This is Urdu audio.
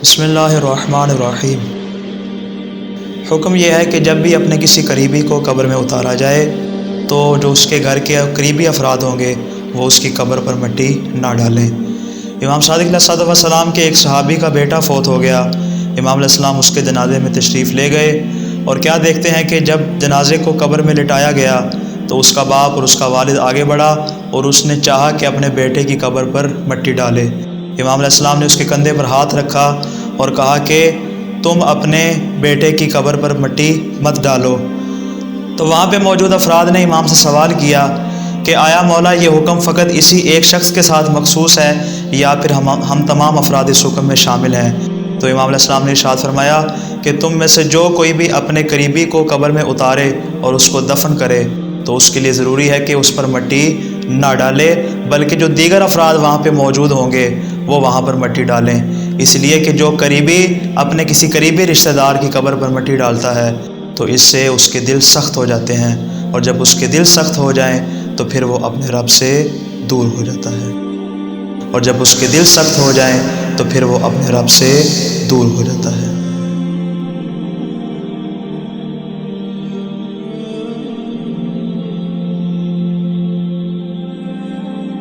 بسم اللہ الرحمن الرحیم۔ حکم یہ ہے کہ جب بھی اپنے کسی قریبی کو قبر میں اتارا جائے تو جو اس کے گھر کے قریبی افراد ہوں گے وہ اس کی قبر پر مٹی نہ ڈالیں۔ امام صادق علیہ السلام کے ایک صحابی کا بیٹا فوت ہو گیا۔ امام علیہ السلام اس کے جنازے میں تشریف لے گئے اور کیا دیکھتے ہیں کہ جب جنازے کو قبر میں لٹایا گیا تو اس کا باپ اور اس کا والد آگے بڑھا اور اس نے چاہا کہ اپنے بیٹے کی قبر پر مٹی ڈالے۔ امام علیہ السلام نے اس کے کندھے پر ہاتھ رکھا اور کہا کہ تم اپنے بیٹے کی قبر پر مٹی مت ڈالو۔ تو وہاں پہ موجود افراد نے امام سے سوال کیا کہ آیا مولا یہ حکم فقط اسی ایک شخص کے ساتھ مخصوص ہے یا پھر ہم تمام افراد اس حکم میں شامل ہیں؟ تو امام علیہ السلام نے ارشاد فرمایا کہ تم میں سے جو کوئی بھی اپنے قریبی کو قبر میں اتارے اور اس کو دفن کرے تو اس کے لیے ضروری ہے کہ اس پر مٹی نہ ڈالے، بلکہ جو دیگر افراد وہاں پہ موجود ہوں گے وہ وہاں پر مٹی ڈالیں، اس لیے کہ جو قریبی اپنے کسی قریبی رشتہ دار کی قبر پر مٹی ڈالتا ہے تو اس سے اس کے دل سخت ہو جاتے ہیں، اور جب اس کے دل سخت ہو جائیں تو پھر وہ اپنے رب سے دور ہو جاتا ہے، اور جب اس کے دل سخت ہو جائیں تو پھر وہ اپنے رب سے دور ہو جاتا ہے۔